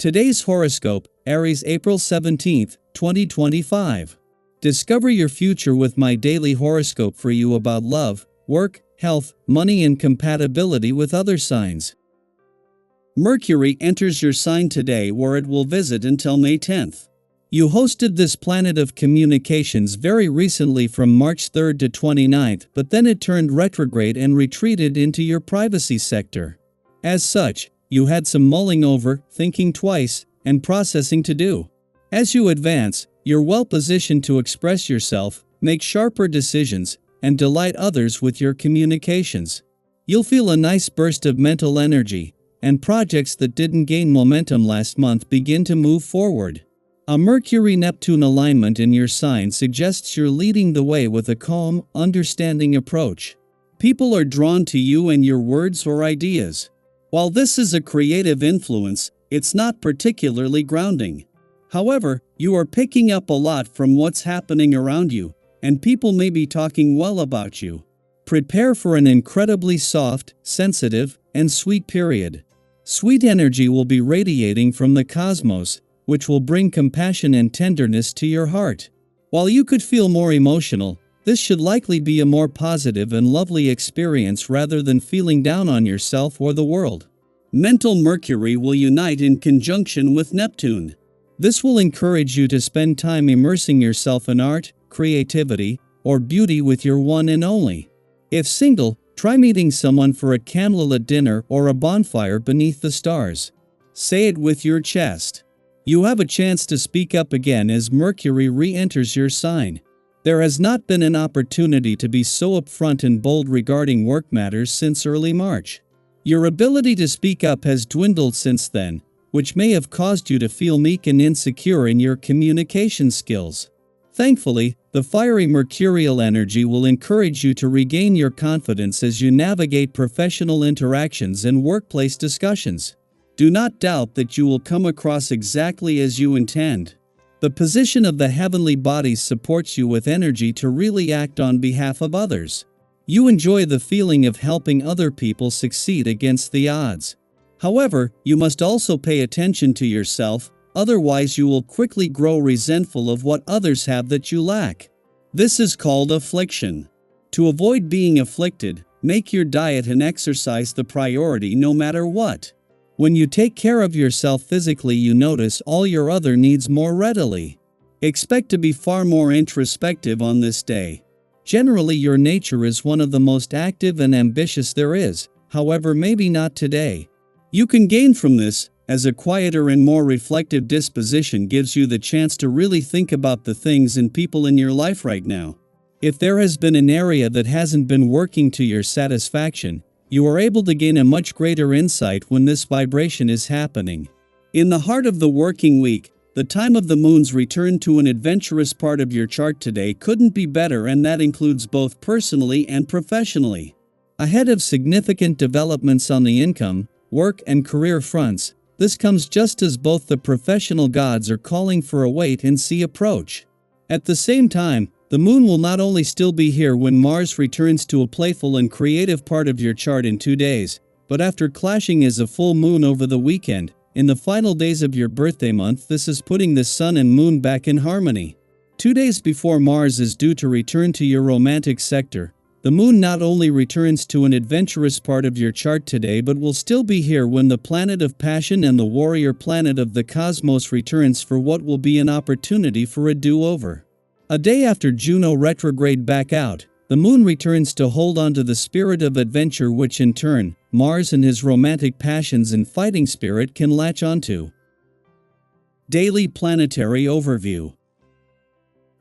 Today's horoscope, Aries, April 17, 2025. Discover your future with my daily horoscope for you about love, work, health, money and compatibility with other signs. Mercury enters your sign today where it will visit until May 10th. You hosted this planet of communications very recently from March 3rd to 29th, but then it turned retrograde and retreated into your privacy sector. As such, you had some mulling over, thinking twice, and processing to do. As you advance, you're well positioned to express yourself, make sharper decisions, and delight others with your communications. You'll feel a nice burst of mental energy, and projects that didn't gain momentum last month begin to move forward. A Mercury-Neptune alignment in your sign suggests you're leading the way with a calm, understanding approach. People are drawn to you and your words or ideas. While this is a creative influence, it's not particularly grounding. However, you are picking up a lot from what's happening around you, and people may be talking well about you. Prepare for an incredibly soft, sensitive, and sweet period. Sweet energy will be radiating from the cosmos, which will bring compassion and tenderness to your heart. While you could feel more emotional, this should likely be a more positive and lovely experience rather than feeling down on yourself or the world. Mental Mercury will unite in conjunction with Neptune. This will encourage you to spend time immersing yourself in art, creativity, or beauty with your one and only. If single, try meeting someone for a candlelit dinner or a bonfire beneath the stars. Say it with your chest. You have a chance to speak up again as Mercury re-enters your sign. There has not been an opportunity to be so upfront and bold regarding work matters since early March. Your ability to speak up has dwindled since then, which may have caused you to feel meek and insecure in your communication skills. Thankfully, the fiery mercurial energy will encourage you to regain your confidence as you navigate professional interactions and workplace discussions. Do not doubt that you will come across exactly as you intend. The position of the heavenly bodies supports you with energy to really act on behalf of others. You enjoy the feeling of helping other people succeed against the odds. However, you must also pay attention to yourself, otherwise you will quickly grow resentful of what others have that you lack. This is called affliction. To avoid being afflicted, make your diet and exercise the priority no matter what. When you take care of yourself physically, you notice all your other needs more readily. Expect to be far more introspective on this day. Generally, your nature is one of the most active and ambitious there is, however, maybe not today. You can gain from this, as a quieter and more reflective disposition gives you the chance to really think about the things and people in your life right now. If there has been an area that hasn't been working to your satisfaction, you are able to gain a much greater insight when this vibration is happening. In the heart of the working week, the time of the moon's return to an adventurous part of your chart today couldn't be better, and that includes both personally and professionally. Ahead of significant developments on the income, work and career fronts, this comes just as both the professional gods are calling for a wait-and-see approach. At the same time, the moon will not only still be here when Mars returns to a playful and creative part of your chart in 2 days, but after clashing as a full moon over the weekend, in the final days of your birthday month, this is putting the sun and moon back in harmony. 2 days before Mars is due to return to your romantic sector, the moon not only returns to an adventurous part of your chart today but will still be here when the planet of passion and the warrior planet of the cosmos returns for what will be an opportunity for a do-over. A day after Juno retrograde back out, the moon returns to hold on to the spirit of adventure, which in turn, Mars and his romantic passions and fighting spirit can latch onto. Daily Planetary Overview.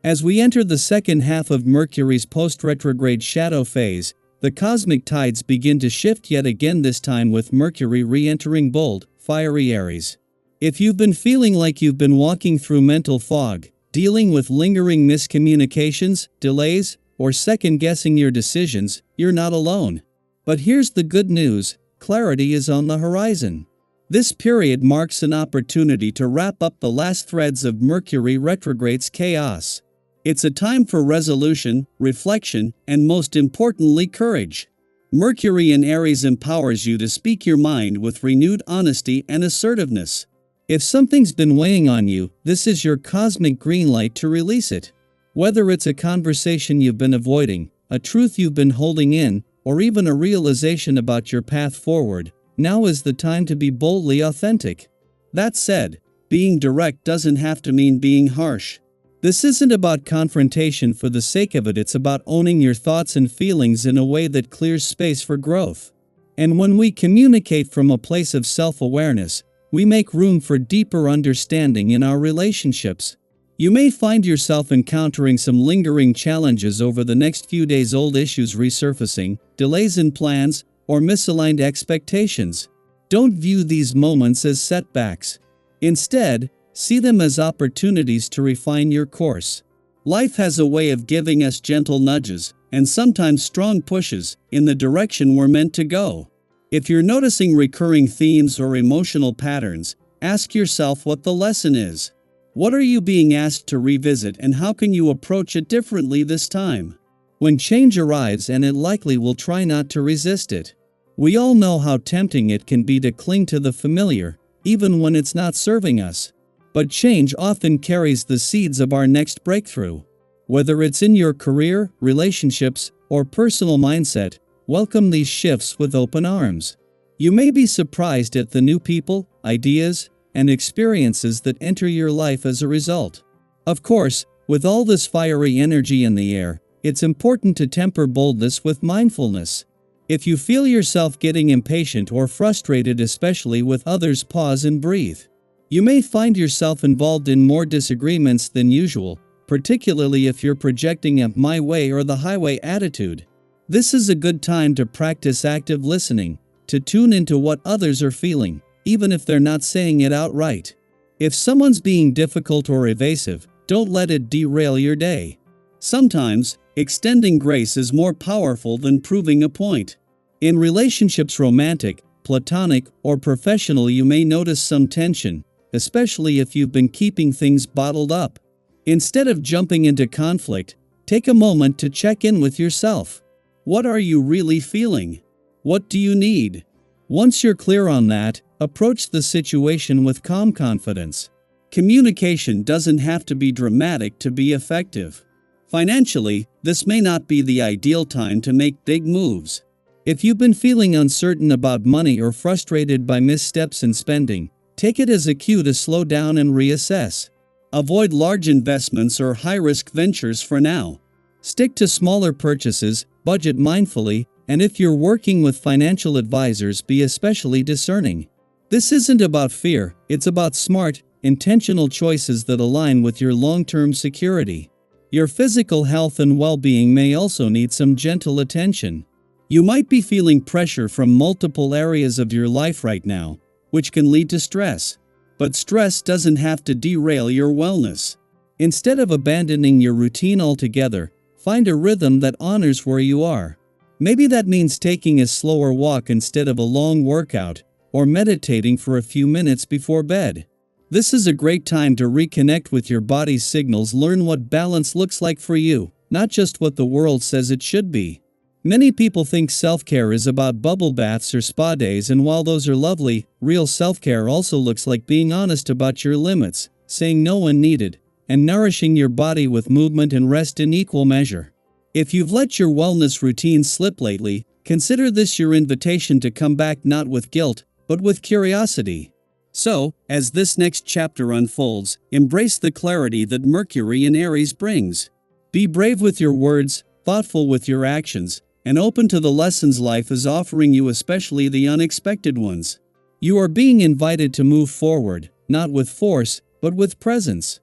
As we enter the second half of Mercury's post-retrograde shadow phase, the cosmic tides begin to shift yet again, this time with Mercury re-entering bold, fiery Aries. If you've been feeling like you've been walking through mental fog, dealing with lingering miscommunications, delays, or second-guessing your decisions, you're not alone. But here's the good news: clarity is on the horizon. This period marks an opportunity to wrap up the last threads of Mercury retrograde's chaos. It's a time for resolution, reflection, and most importantly, courage. Mercury in Aries empowers you to speak your mind with renewed honesty and assertiveness. If something's been weighing on you, this is your cosmic green light to release it. Whether it's a conversation you've been avoiding, a truth you've been holding in, or even a realization about your path forward, now is the time to be boldly authentic. That said, being direct doesn't have to mean being harsh. This isn't about confrontation for the sake of it, it's about owning your thoughts and feelings in a way that clears space for growth. And when we communicate from a place of self-awareness, we make room for deeper understanding in our relationships. You may find yourself encountering some lingering challenges over the next few days, old issues resurfacing, delays in plans, or misaligned expectations. Don't view these moments as setbacks. Instead, see them as opportunities to refine your course. Life has a way of giving us gentle nudges, and sometimes strong pushes, in the direction we're meant to go. If you're noticing recurring themes or emotional patterns, ask yourself what the lesson is. What are you being asked to revisit, and how can you approach it differently this time? When change arrives, and it likely will, try not to resist it. We all know how tempting it can be to cling to the familiar, even when it's not serving us. But change often carries the seeds of our next breakthrough. Whether it's in your career, relationships, or personal mindset, welcome these shifts with open arms. You may be surprised at the new people, ideas, and experiences that enter your life as a result. Of course, with all this fiery energy in the air, it's important to temper boldness with mindfulness. If you feel yourself getting impatient or frustrated, especially with others, pause and breathe. You may find yourself involved in more disagreements than usual, particularly if you're projecting a "my way" or the highway attitude. This is a good time to practice active listening, to tune into what others are feeling, even if they're not saying it outright. If someone's being difficult or evasive, don't let it derail your day. Sometimes, extending grace is more powerful than proving a point. In relationships, romantic, platonic, or professional, you may notice some tension, especially if you've been keeping things bottled up. Instead of jumping into conflict, take a moment to check in with yourself. What are you really feeling? What do you need? Once you're clear on that, approach the situation with calm confidence. Communication doesn't have to be dramatic to be effective. Financially, this may not be the ideal time to make big moves. If you've been feeling uncertain about money or frustrated by missteps in spending, take it as a cue to slow down and reassess. Avoid large investments or high-risk ventures for now. Stick to smaller purchases, budget mindfully, and if you're working with financial advisors, be especially discerning. This isn't about fear, it's about smart, intentional choices that align with your long-term security. Your physical health and well-being may also need some gentle attention. You might be feeling pressure from multiple areas of your life right now, which can lead to stress. But stress doesn't have to derail your wellness. Instead of abandoning your routine altogether, find a rhythm that honors where you are. Maybe that means taking a slower walk instead of a long workout, or meditating for a few minutes before bed. This is a great time to reconnect with your body's signals, learn what balance looks like for you, not just what the world says it should be. Many people think self-care is about bubble baths or spa days, and while those are lovely, real self-care also looks like being honest about your limits, saying no when needed, and nourishing your body with movement and rest in equal measure. If you've let your wellness routine slip lately, consider this your invitation to come back, not with guilt, but with curiosity. So, as this next chapter unfolds, embrace the clarity that Mercury in Aries brings. Be brave with your words, thoughtful with your actions, and open to the lessons life is offering you, especially the unexpected ones. You are being invited to move forward, not with force, but with presence.